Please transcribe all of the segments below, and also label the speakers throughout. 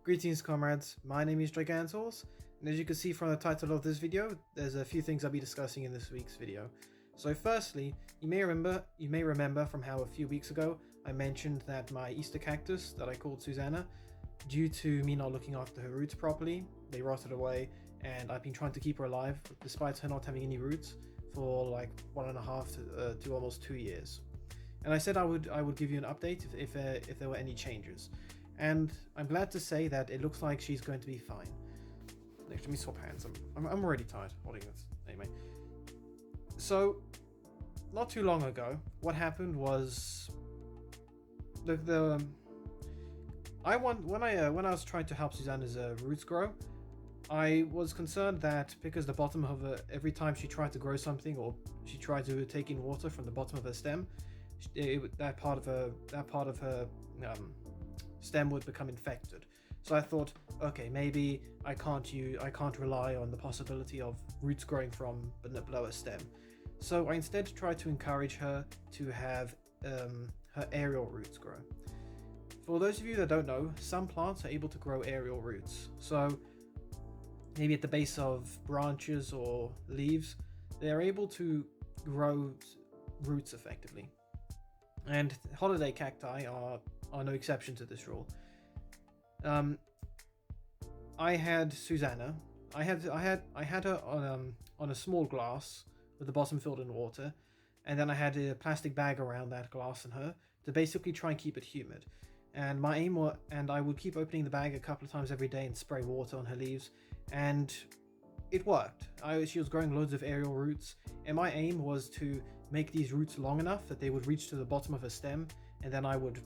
Speaker 1: Greetings comrades, my name is Gigantos, and as you can see from the title of this video, there's a few things I'll be discussing in this week's video. So firstly, you may remember from how a few weeks ago I mentioned that my Easter cactus that I called Susanna, due to me not looking after her roots properly, they rotted away, and I've been trying to keep her alive despite her not having any roots for like 1.5 to almost 2 years. And I said I would give you an update if there were any changes. And I'm glad to say that it looks like she's going to be fine. Let me swap hands. I'm already tired holding this. Anyway, so not too long ago, what happened was when I was trying to help Susanna's roots grow, I was concerned that because the bottom of her, every time she tried to grow something or she tried to take in water from the bottom of her stem, that part of her stem would become infected. So I thought, okay, maybe I can't rely on the possibility of roots growing from below a stem. So I instead tried to encourage her to have her aerial roots grow. For those of you that don't know, some plants are able to grow aerial roots. So maybe at the base of branches or leaves, they're able to grow roots effectively. And holiday cacti are no exception to this rule. I had Susanna. I had her on a small glass with the bottom filled in water, and then I had a plastic bag around that glass and her to basically try and keep it humid. And my aim was, and I would keep opening the bag a couple of times every day and spray water on her leaves, and it worked. She was growing loads of aerial roots, and my aim was to make these roots long enough that they would reach to the bottom of her stem, and then I would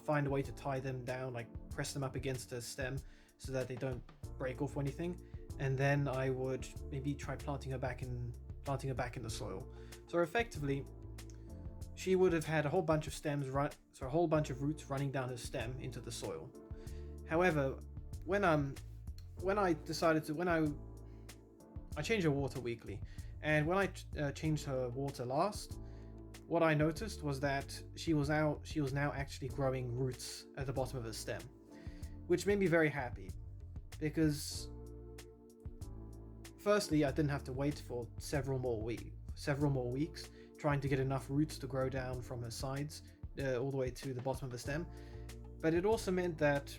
Speaker 1: find a way to tie them down, like press them up against the stem so that they don't break off or anything, and then I would maybe try planting her back in the soil. So effectively, she would have had a whole bunch of roots running down her stem into the soil. However, when I change her water weekly, and when I changed her water last, what I noticed was that she was now actually growing roots at the bottom of her stem, which made me very happy, because firstly, I didn't have to wait for several more weeks trying to get enough roots to grow down from her sides all the way to the bottom of the stem, but it also meant that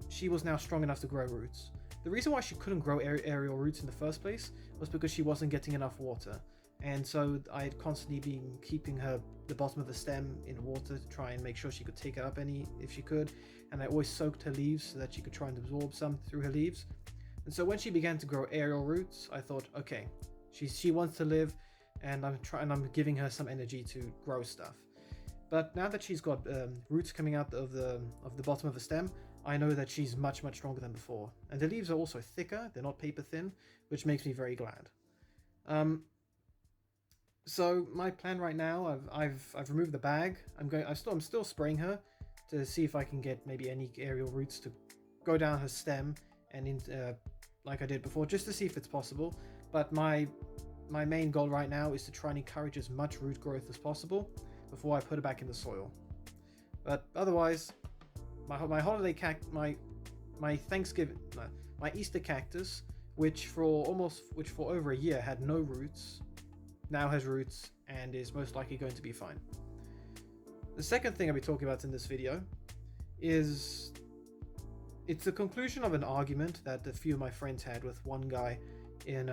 Speaker 1: she was now strong enough to grow roots. The reason why she couldn't grow aerial roots in the first place was because she wasn't getting enough water, and so I had constantly been keeping the bottom of the stem in water to try and make sure she could take it up if she could, and I always soaked her leaves so that she could try and absorb some through her leaves. And so when she began to grow aerial roots, I thought, okay, she wants to live, and I'm giving her some energy to grow stuff. But now that she's got roots coming out of the bottom of the stem, I know that she's much stronger than before. And the leaves are also thicker; they're not paper thin, which makes me very glad. So my plan right now, I've removed the bag. I'm still spraying her to see if I can get maybe any aerial roots to go down her stem and like I did before, just to see if it's possible. But my main goal right now is to try and encourage as much root growth as possible before I put it back in the soil. But otherwise, my Easter cactus, which for over a year had no roots, now has roots and is most likely going to be fine. The second thing I'll be talking about in this video is it's the conclusion of an argument that a few of my friends had with one guy in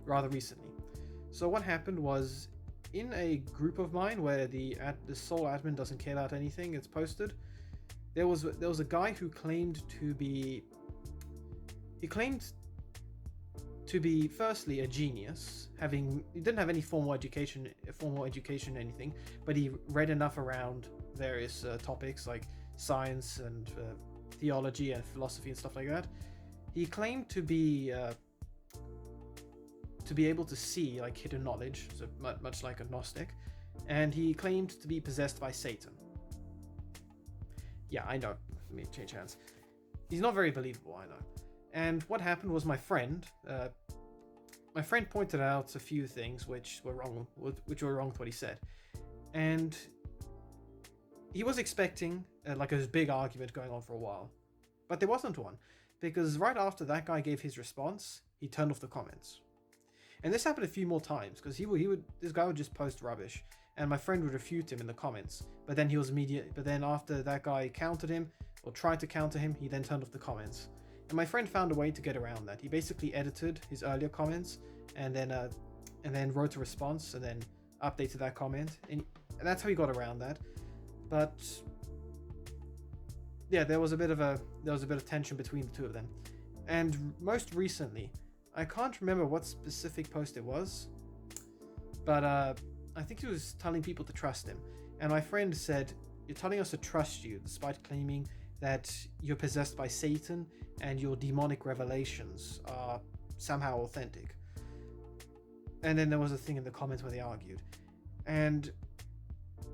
Speaker 1: rather recently. So what happened was, in a group of mine where the sole admin doesn't care about anything it's posted, there was a guy who claimed to be firstly a genius. He didn't have any formal education or anything, but he read enough around various topics like science and theology and philosophy and stuff like that. He claimed to be able to see like hidden knowledge, so much like a Gnostic, and he claimed to be possessed by Satan. Yeah, I know. Let me change hands. He's not very believable, I know. And what happened was my friend pointed out a few things which were wrong with what he said, and he was expecting like a big argument going on for a while. But there wasn't one, because right after that guy gave his response, he turned off the comments. And this happened a few more times, because this guy would just post rubbish, and my friend would refute him in the comments. But then after that guy countered him, or tried to counter him, he then turned off the comments. And my friend found a way to get around that. He basically edited his earlier comments, and then wrote a response, and then updated that comment, and that's how he got around that. But yeah, there was a bit of tension between the two of them. And most recently, I can't remember what specific post it was, but I think he was telling people to trust him. And my friend said, "You're telling us to trust you, despite claiming that you're possessed by Satan and your demonic revelations are somehow authentic." And then there was a thing in the comments where they argued. And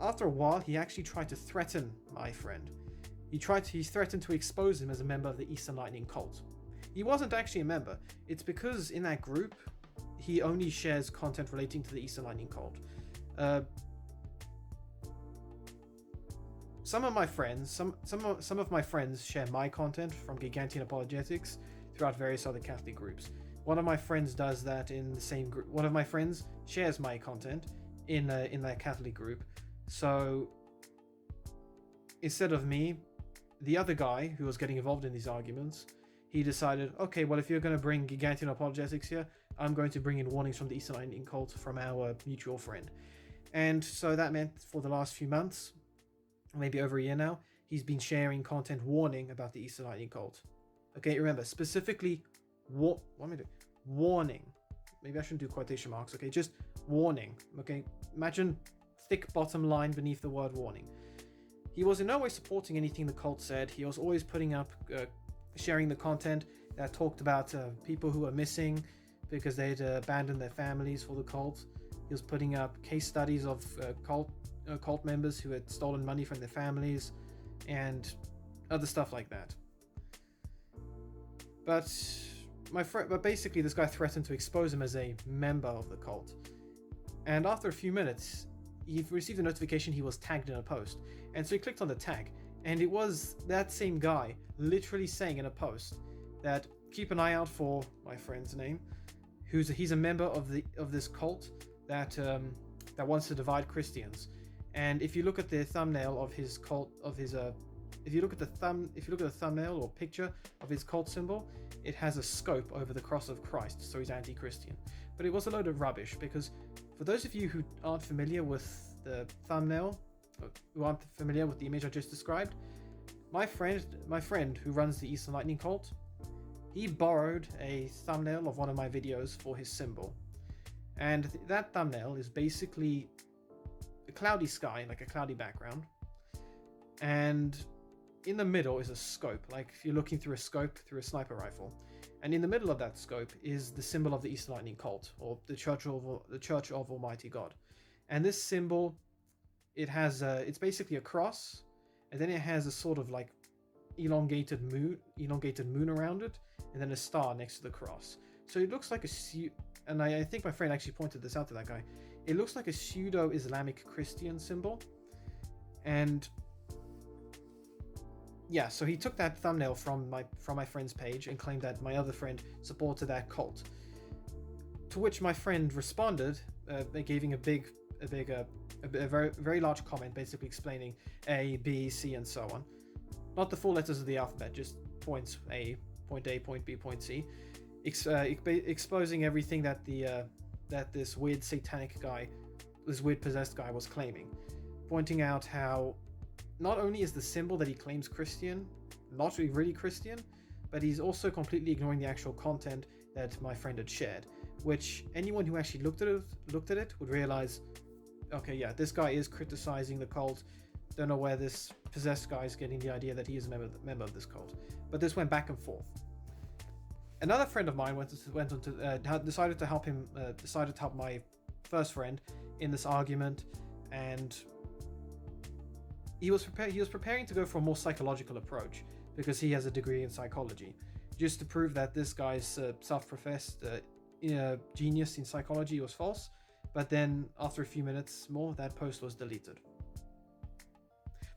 Speaker 1: after a while, he actually tried to threaten my friend. He threatened to expose him as a member of the Eastern Lightning cult. He wasn't actually a member. It's because in that group, he only shares content relating to the Eastern Lightning cult. Some of my friends share my content from Gigantian Apologetics throughout various other Catholic groups. One of my friends does that in the same group. One of my friends shares my content in that Catholic group. So instead of me, the other guy who was getting involved in these arguments, he decided, okay, well, if you're going to bring Gigantian Apologetics here, I'm going to bring in warnings from the Eastern Lightning cult from our mutual friend. And so that meant for the last few months, maybe over a year now, he's been sharing content warning about the Eastern Lightning cult. Okay, remember, specifically, warning. Maybe I shouldn't do quotation marks, okay? Just warning, okay? Imagine thick bottom line beneath the word warning. He was in no way supporting anything the cult said. He was always putting up, sharing the content that talked about people who were missing because they'd abandoned their families for the cult. He was putting up case studies of cult members who had stolen money from their families and other stuff like that. But basically this guy threatened to expose him as a member of the cult. And after a few minutes, he received a notification he was tagged in a post. And so he clicked on the tag, and it was that same guy literally saying in a post that keep an eye out for my friend's name, he's a member of this cult that wants to divide Christians. And if you look at the thumbnail of his cult, if you look at the thumbnail or picture of his cult symbol, it has a scope over the cross of Christ, so he's anti-Christian. But it was a load of rubbish, because for those of you who aren't familiar with the thumbnail, who aren't familiar with the image I just described, my friend who runs the Eastern Lightning cult, he borrowed a thumbnail of one of my videos for his symbol. And that thumbnail is basically a cloudy sky, like a cloudy background. And in the middle is a scope, like if you're looking through a scope through a sniper rifle. And in the middle of that scope is the symbol of the Eastern Lightning cult, or the Church of Almighty God. And this symbol, it's basically a cross, and then it has a sort of like elongated moon around it, and then a star next to the cross. So it looks like and I think my friend actually pointed this out to that guy. It looks like a pseudo-Islamic Christian symbol. And yeah, so he took that thumbnail from my friend's page and claimed that my other friend supported that cult. To which my friend responded, giving a very very large comment, basically explaining A, B, C, and so on. Not the full letters of the alphabet, just points A, point B, point C, exposing everything that that this weird satanic guy, this weird possessed guy was claiming, pointing out how not only is the symbol that he claims Christian not really Christian, but he's also completely ignoring the actual content that my friend had shared, which anyone who actually looked at it would realize, okay, yeah, this guy is criticizing the cult. Don't know where this possessed guy is getting the idea that he is a member of this cult. But this went back and forth. Another friend of mine decided to help my first friend in this argument, and he was preparing to go for a more psychological approach because he has a degree in psychology, just to prove that this guy's self-professed genius in psychology was false. But then after a few minutes more, that post was deleted.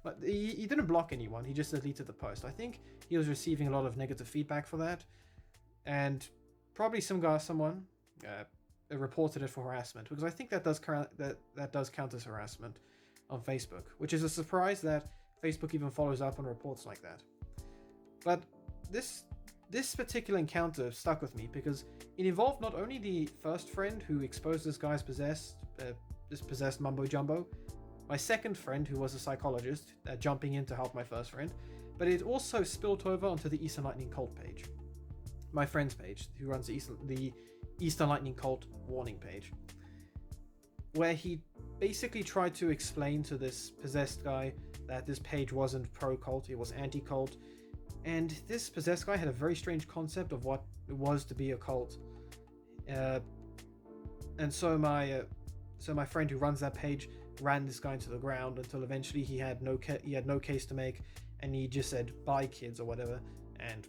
Speaker 1: But he didn't block anyone. He just deleted the post. I think he was receiving a lot of negative feedback for that, and probably someone reported it for harassment, because I think that does count as harassment on Facebook, which is a surprise that Facebook even follows up on reports like that. But this particular encounter stuck with me because it involved not only the first friend who exposed this guy's possessed mumbo jumbo, my second friend who was a psychologist jumping in to help my first friend, but it also spilled over onto the Eastern Lightning Cult page, my friend's page, who runs the Eastern Lightning Cult warning page, where he basically tried to explain to this possessed guy that this page wasn't pro-cult, it was anti-cult. And this possessed guy had a very strange concept of what it was to be a cult. And so my friend who runs that page ran this guy into the ground until eventually he had no case to make, and he just said bye kids or whatever, and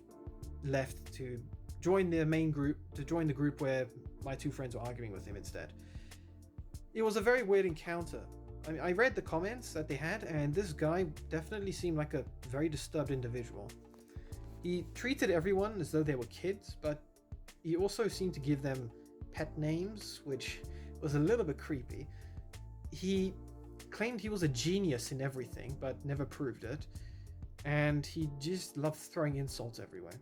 Speaker 1: left to join the main group, to join the group where my two friends were arguing with him instead. It was a very weird encounter. I read the comments that they had, and this guy definitely seemed like a very disturbed individual. He treated everyone as though they were kids, but he also seemed to give them pet names, which was a little bit creepy. He claimed he was a genius in everything, but never proved it. And he just loved throwing insults everywhere.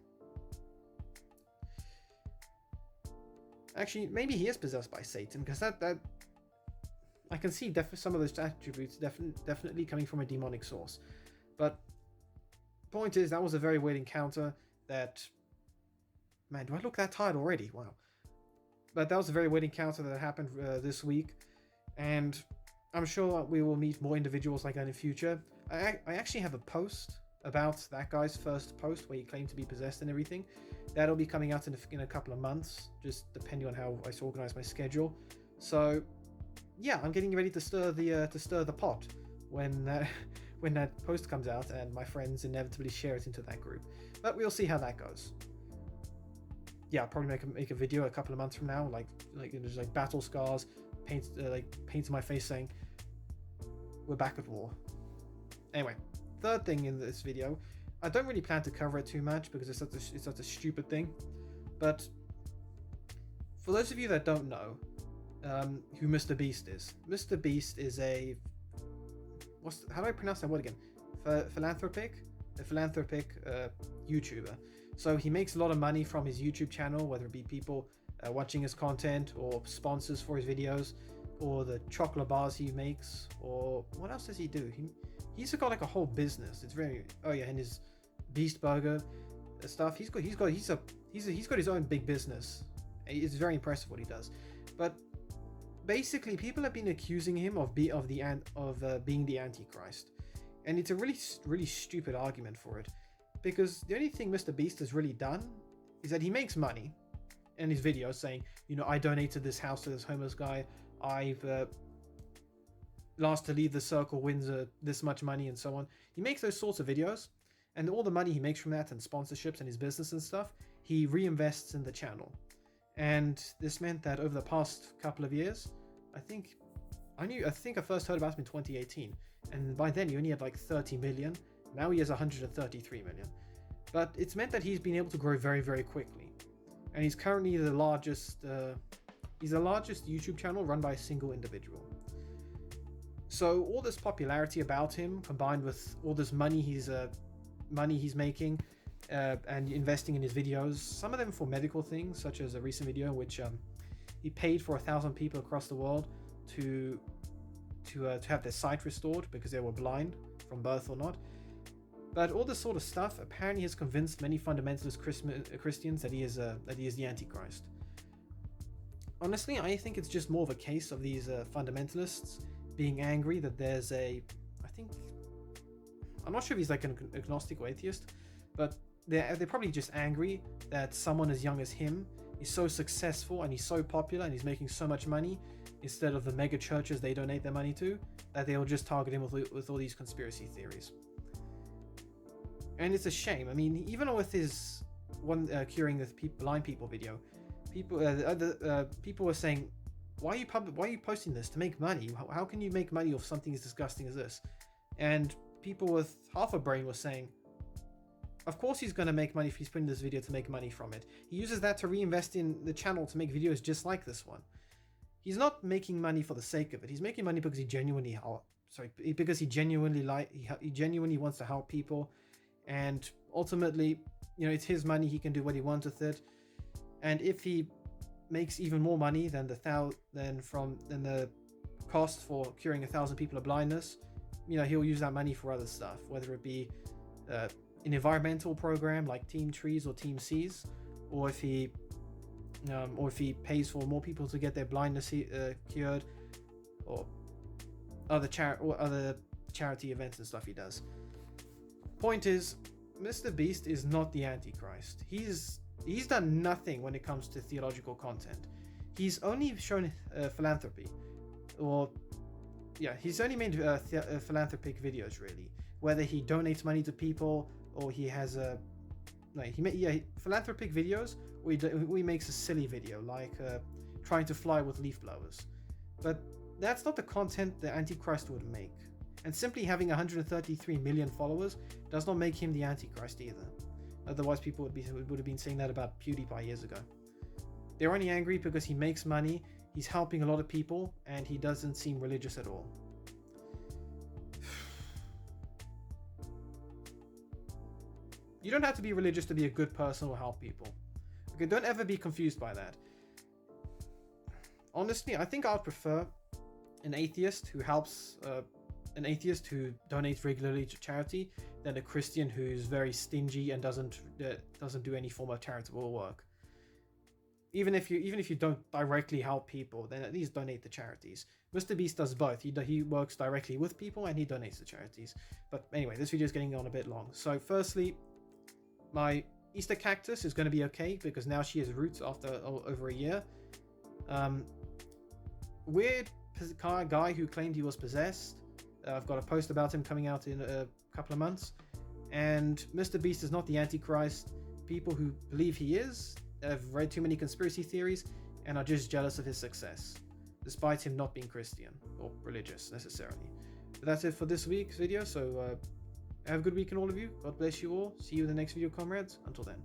Speaker 1: Actually, maybe he is possessed by Satan, because that I can see some of those attributes definitely coming from a demonic source. But point is, that was a very weird encounter that... Man, do I look that tired already? Wow. But that was a very weird encounter that happened this week. And I'm sure we will meet more individuals like that in future. I actually have a post about that guy's first post where he claimed to be possessed and everything. That'll be coming out in a couple of months, just depending on how I organize my schedule. So yeah, I'm getting ready to stir the pot when that post comes out and my friends inevitably share it into that group. But we'll see how that goes. Yeah, I'll probably make a video a couple of months from now, like there's like battle scars, paints my face saying we're back at war. Anyway, third thing in this video, I don't really plan to cover it too much because it's such a stupid thing. But for those of you that don't know who MrBeast is, MrBeast is how do I pronounce that word again? A philanthropic YouTuber. So he makes a lot of money from his YouTube channel, whether it be people watching his content or sponsors for his videos, or the chocolate bars he makes, or what else does he do? He's got like a whole business. It's very and his Beast Burger stuff. He's got his own big business. It's very impressive what he does. But basically, people have been accusing him of being the Antichrist, and it's a really stupid argument for it, because the only thing MrBeast has really done is that he makes money in his videos saying, I donated this house to this homeless guy, I've last to leave the circle wins this much money, and so on. He makes those sorts of videos, and all the money he makes from that and sponsorships and his business and stuff, he reinvests in the channel. And this meant that over the past couple of years, I think I first heard about him in 2018, and by then he only had like 30 million. Now he has 133 million. But it's meant that he's been able to grow very, very quickly. And he's currently the largest YouTube channel run by a single individual. So all this popularity about him, combined with all this money he's making and investing in his videos, some of them for medical things, such as a recent video in which he paid for 1,000 people across the world to have their sight restored because they were blind from birth or not. But all this sort of stuff apparently has convinced many fundamentalist Christians that he is the Antichrist. Honestly, I think it's just more of a case of these fundamentalists being angry that there's I'm not sure if he's like an agnostic or atheist, but they're probably just angry that someone as young as him is so successful and he's so popular and he's making so much money, instead of the mega churches they donate their money to, that they'll just target him with all these conspiracy theories. And it's a shame. I mean, even with his one curing the blind people video, people were saying, why are you posting this to make money? How can you make money off something as disgusting as this? And people with half a brain were saying, of course he's going to make money if he's putting this video to make money from it. He uses that to reinvest in the channel to make videos just like this one. He's not making money for the sake of it. He's making money because he genuinely wants to help people, and ultimately, you know, it's his money. He can do what he wants with it. And if he makes even more money than the cost for curing 1,000 people of blindness, you know, he'll use that money for other stuff, whether it be an environmental program like Team Trees or Team Seas, or if he pays for more people to get their blindness cured, or other charity events and stuff he does. Point is, MrBeast is not the Antichrist. He's done nothing when it comes to theological content. He's only shown philanthropy, he's only made philanthropic videos, really. Whether he donates money to people or he has philanthropic videos, or he makes a silly video like trying to fly with leaf blowers. But that's not the content the Antichrist would make. And simply having 133 million followers does not make him the Antichrist either. Otherwise, people would have been saying that about PewDiePie years ago. They're only angry because he makes money, he's helping a lot of people, and he doesn't seem religious at all. You don't have to be religious to be a good person or help people. Okay, don't ever be confused by that. Honestly, I think I'd prefer an atheist who helps, an atheist who donates regularly to charity, than a Christian who's very stingy and doesn't do any form of charitable work. Even if you don't directly help people, then at least donate to charities. MrBeast does both. He works directly with people and he donates to charities. But anyway, this video is getting on a bit long. So firstly, my Easter cactus is going to be okay because now she has roots after over a year. Weird guy who claimed he was possessed. I've got a post about him coming out in a couple of months. And MrBeast is not the Antichrist. People who believe he is have read too many conspiracy theories and are just jealous of his success, despite him not being Christian or religious necessarily. But that's it for this week's video, so have a good week, and all of you. God bless you all. See you in the next video, comrades. Until then.